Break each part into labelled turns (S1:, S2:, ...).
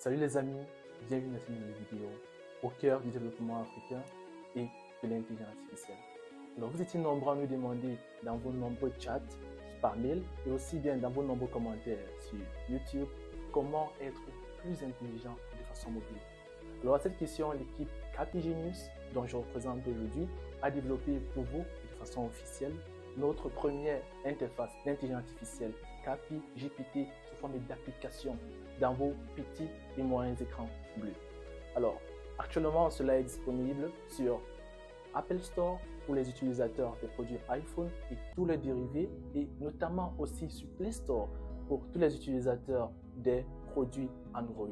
S1: Salut les amis, bienvenue dans cette nouvelle vidéo au cœur du développement africain et de l'intelligence artificielle. Alors vous étiez nombreux à nous demander dans vos nombreux chats par mail et aussi bien dans vos nombreux commentaires sur YouTube comment être plus intelligent de façon mobile. Alors à cette question, l'équipe Capigenius, dont je représente aujourd'hui, a développé pour vous de façon officielle notre première interface d'intelligence artificielle Capi GPT sous forme d'application dans vos petits et moyens écrans bleus. Alors, actuellement, cela est disponible sur Apple Store pour les utilisateurs des produits iPhone et tous les dérivés, et notamment aussi sur Play Store pour tous les utilisateurs des produits Android.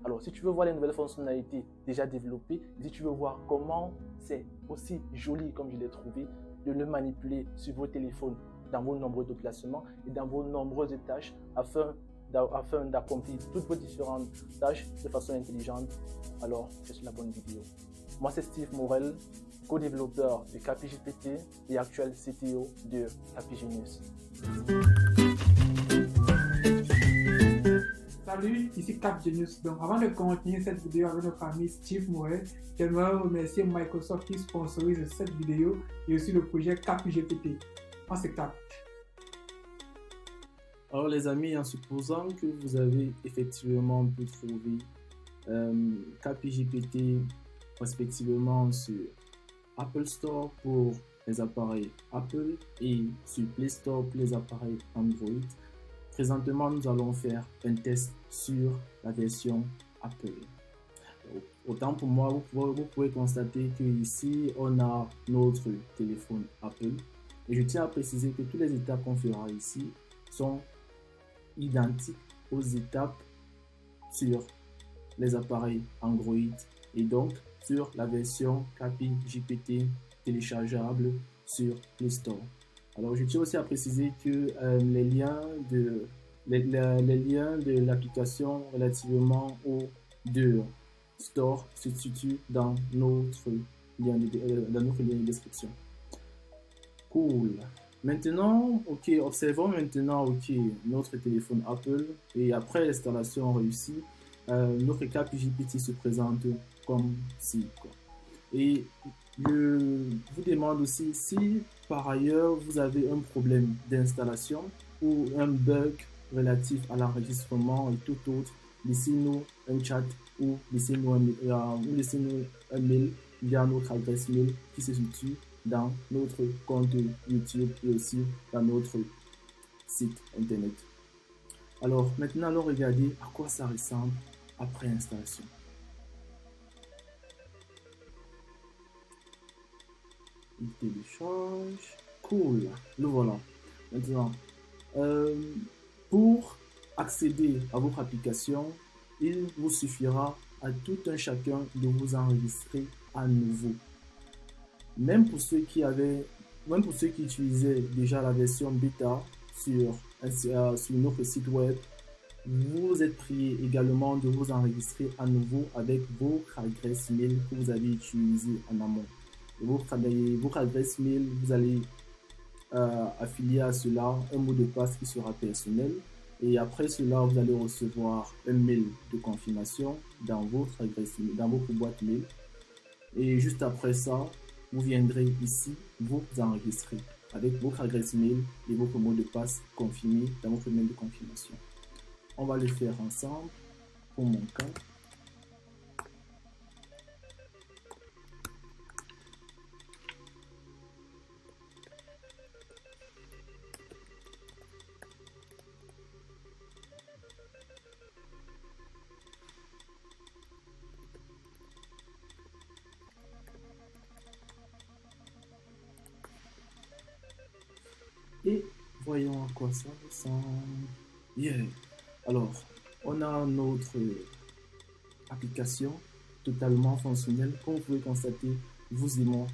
S1: Alors, si tu veux voir les nouvelles fonctionnalités déjà développées, si tu veux voir comment c'est aussi joli comme je l'ai trouvé, de le manipuler sur vos téléphones dans vos nombreux déplacements et dans vos nombreuses tâches afin d'accomplir toutes vos différentes tâches de façon intelligente, alors c'est la bonne vidéo. Moi c'est Steve Morel, co-développeur de CapiGPT et actuel CTO de Capigenius.
S2: Salut, ici Capigenius. Donc avant de continuer cette vidéo avec notre ami Steve Morel, j'aimerais remercier Microsoft qui sponsorise cette vidéo et aussi le projet CapiGPT. On se capte.
S3: Alors les amis, en supposant que vous avez effectivement pu trouver CapiGPT respectivement sur Apple Store pour les appareils Apple et sur Play Store pour les appareils Android, présentement nous allons faire un test sur la version Apple. Autant pour moi, vous pouvez constater que ici on a notre téléphone Apple et je tiens à préciser que toutes les étapes qu'on fera ici sont identiques aux étapes sur les appareils Android et donc sur la version CapiGPT téléchargeable sur Play Store. Alors je tiens aussi à préciser que les liens de l'application relativement aux deux stores se situent dans notre lien de description. Cool. Maintenant, observons maintenant, notre téléphone Apple et après l'installation réussie, notre CapiGPT se présente comme ci. Et je vous demande aussi si par ailleurs vous avez un problème d'installation ou un bug relatif à l'enregistrement et tout autre, laissez-nous un chat ou laissez-nous un mail via notre adresse mail qui se situe dans notre compte YouTube et aussi dans notre site internet. Alors maintenant allons regarder à quoi ça ressemble après installation. Il télécharge. Cool, le voilà. Maintenant, pour accéder à votre application, il vous suffira à tout un chacun de vous enregistrer à nouveau. Même pour ceux qui utilisaient déjà la version bêta sur notre site web, vous êtes prié également de vous enregistrer à nouveau avec votre adresse mail que vous avez utilisée en amont. Votre adresse mail, vous allez affilier à cela un mot de passe qui sera personnel et après cela vous allez recevoir un mail de confirmation dans votre adresse mail, dans votre boîte mail, et juste après ça vous viendrez ici vous enregistrer avec votre adresse mail et votre mot de passe confirmé dans votre mail de confirmation. On va le faire ensemble. Pour mon cas, et voyons à quoi ça ressemble. Yeah. Alors, on a notre application totalement fonctionnelle, comme vous pouvez constater, vous et moi.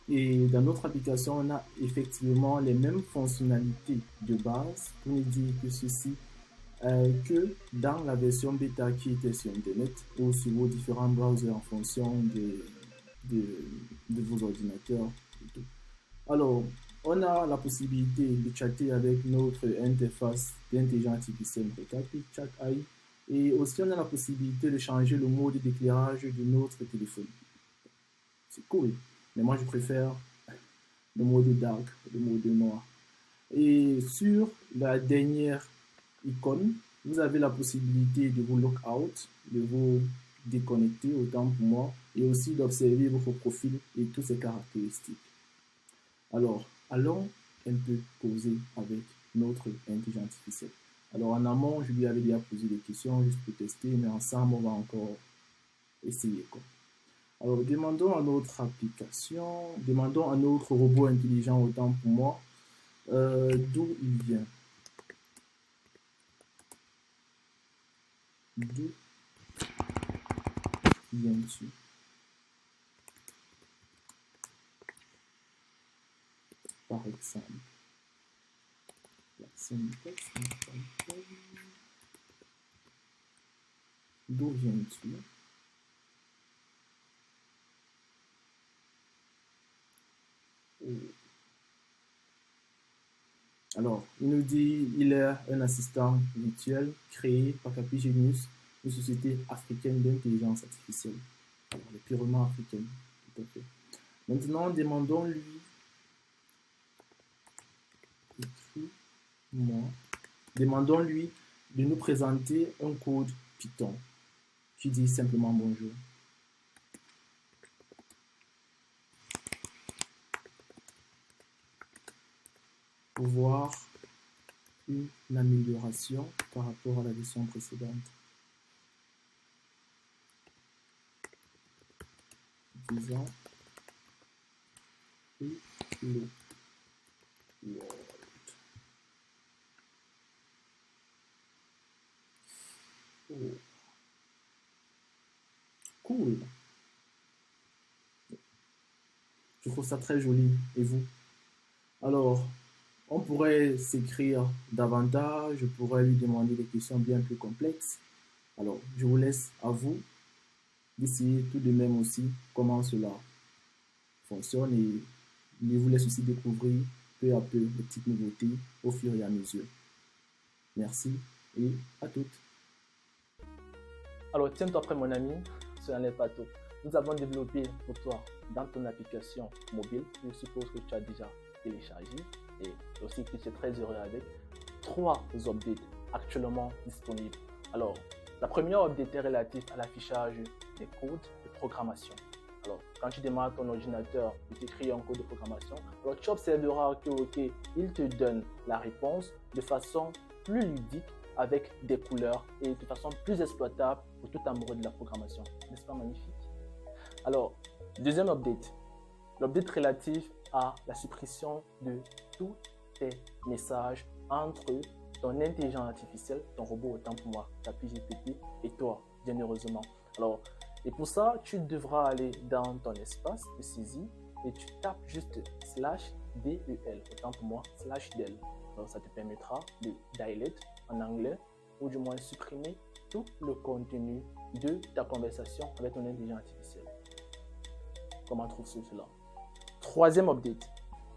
S3: Et dans notre application, on a effectivement les mêmes fonctionnalités de base, pour nous dire que ceci, que dans la version bêta qui était sur Internet ou sur vos différents browsers en fonction de vos ordinateurs. Et tout. Alors, on a la possibilité de chatter avec notre interface d'intelligence artificielle Capi Chat AI Et aussi, on a la possibilité de changer le mode d'éclairage de notre téléphone. C'est cool. Mais moi, je préfère le mode dark, le mode noir. Et sur la dernière icône, vous avez la possibilité de vous lock out, de vous déconnecter autant pour moi, et aussi d'observer votre profil et toutes ses caractéristiques. Alors, allons un peu causer avec notre intelligence artificielle. Alors, en amont, je lui avais déjà posé des questions juste pour tester, mais ensemble, on va encore essayer, quoi. Alors, demandons à notre application, demandons à notre robot intelligent, autant pour moi, d'où il vient. D'où viens-tu? Par exemple. D'où viens-tu? Alors, il nous dit il est un assistant virtuel créé par Capigenius, une société africaine d'intelligence artificielle. Alors, elle est purement africaine, tout à fait. Maintenant, demandons-lui, demandons-lui de nous présenter un code Python qui dit simplement bonjour. Pour voir une amélioration par rapport à la leçon précédente. Disons le world. Oh. Cool. Je trouve ça très joli. Et vous? Alors, on pourrait s'écrire davantage, je pourrais lui demander des questions bien plus complexes. Alors, je vous laisse à vous d'essayer tout de même aussi comment cela fonctionne et je vous laisse aussi découvrir peu à peu les petites nouveautés au fur et à mesure. Merci et à toutes.
S1: Alors, tiens-toi prêt, mon ami, cela n'est pas tout. Nous avons développé pour toi, dans ton application mobile, je suppose que tu as déjà téléchargé et aussi que tu es très heureux avec, 3 updates actuellement disponibles. Alors, la première update est relative à l'affichage des codes de programmation. Alors, quand tu démarres ton ordinateur, il t'écrit un code de programmation. Alors, tu observeras que, ok, il te donne la réponse de façon plus ludique, avec des couleurs et de façon plus exploitable pour tout amoureux de la programmation. N'est-ce pas magnifique? Alors, deuxième update, l'update relatif à la suppression de tous tes messages entre ton intelligence artificielle, ton robot autant pour moi, ChatGPT, et toi, bien heureusement. Alors, et pour ça, tu devras aller dans ton espace de saisie et tu tapes juste /del, autant pour moi, /del. Alors, ça te permettra de delete en anglais ou du moins supprimer tout le contenu de ta conversation avec ton intelligence artificielle. Comment trouves-tu cela? Troisième update,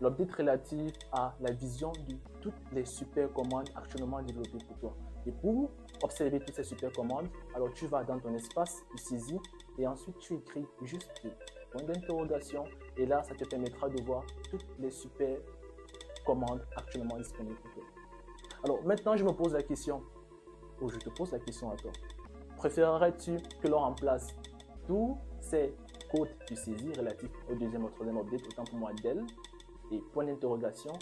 S1: l'update relatif à la vision de toutes les super commandes actuellement développées pour toi. Et pour observer toutes ces super commandes, alors tu vas dans ton espace de saisie et ensuite tu écris juste point d'interrogation et là ça te permettra de voir toutes les super commandes actuellement disponibles pour toi. Alors maintenant je me pose la question, ou je te pose la question à toi. Préférerais-tu que l'on remplace tous ces codes de saisie relatifs au deuxième ou troisième update, autant pour moi del, et point d'interrogation,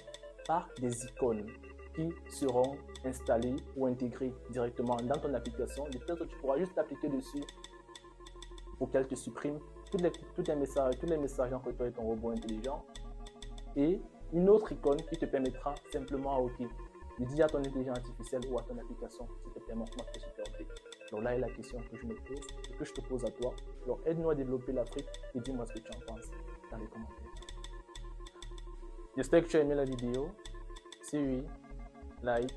S1: par des icônes qui seront installées ou intégrées directement dans ton application, de telle que tu pourras juste appliquer dessus pour qu'elle te supprime tous les messages entre toi et ton robot intelligent, et une autre icône qui te permettra simplement de dire à ton intelligence artificielle ou à ton application, s'il te plaît, montre-moi ce super update. Donc là est la question que je me pose et que je te pose à toi. Alors aide-nous à développer l'Afrique et dis-moi ce que tu en penses dans les commentaires. J'espère que tu as aimé la vidéo. Si oui, like,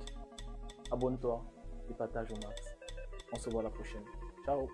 S1: abonne-toi et partage au max. On se voit la prochaine. Ciao!